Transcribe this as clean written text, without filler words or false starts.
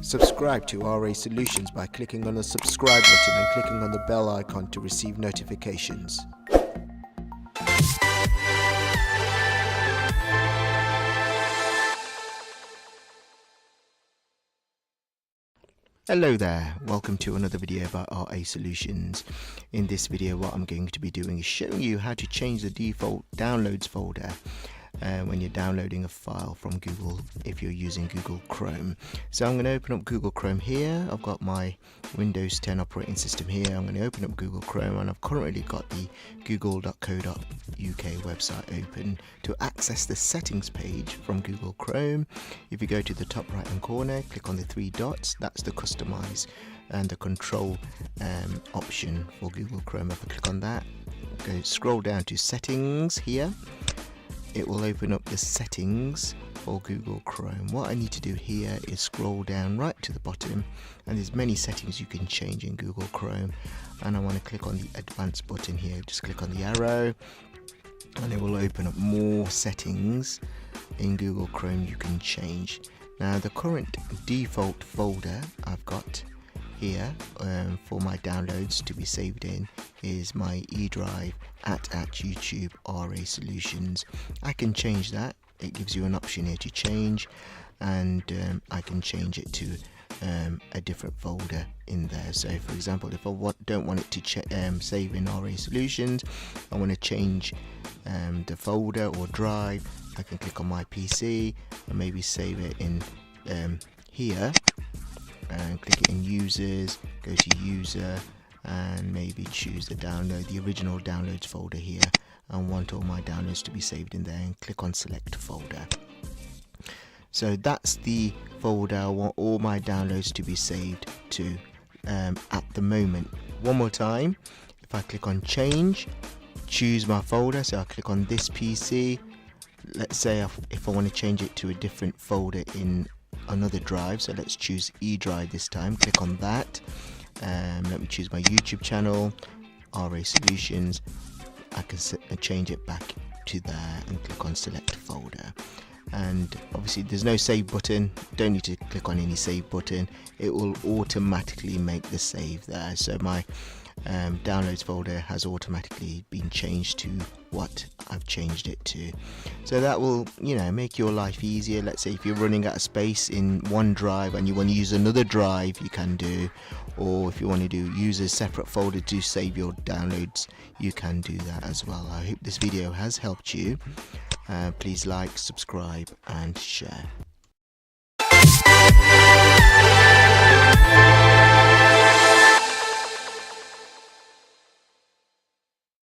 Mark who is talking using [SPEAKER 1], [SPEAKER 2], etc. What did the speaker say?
[SPEAKER 1] Subscribe to RA Solutions by clicking on the subscribe button and clicking on the bell icon to receive notifications. Hello there, welcome to another video about RA Solutions. In this video what I'm going to be doing is showing you how to change the default downloads folder when you're downloading a file from Google if you're using Google Chrome. So I'm going to open up Google Chrome here. I've got my Windows 10 operating system here. I'm going to open up Google Chrome and I've currently got the google.co.uk website open. To access the settings page from Google Chrome, if you go to the top right hand corner, click on the three dots, that's the customize and the control option for Google Chrome. If I click on that, scroll down to settings here, it will open up the settings for Google Chrome. What I need to do here is scroll down right to the bottom, and there's many settings you can change in Google Chrome, and I want to click on the advanced button here. Just click on the arrow and it will open up more settings in Google Chrome you can change. Now the current default folder I've got here for my downloads to be saved in is my eDrive at YouTube RA Solutions. I can change that. It gives you an option here to change, and I can change it to a different folder in there. So for example, if I don't want it to save in RA Solutions, I want to change the folder or drive, I can click on my PC and maybe save it in here, and click it in users, go to user, and maybe choose the original downloads folder here, and want all my downloads to be saved in there, and click on select folder. So that's the folder I want all my downloads to be saved to at the moment. One more time, if I click on change, choose my folder, so I click on this PC. Let's say if I want to change it to a different folder in another drive, so let's choose eDrive this time, click on that, let me choose my YouTube channel, RA Solutions. I can change it back to there and click on select folder, and obviously there's no save button, don't need to click on any save button, it will automatically make the save there. So my downloads folder has automatically been changed to what I've changed it to. So that will, make your life easier. Let's say if you're running out of space in one drive and you want to use another drive, you can do, or if you want to use a separate folder to save your downloads, you can do that as well. I hope this video has helped you. Please like, subscribe and share.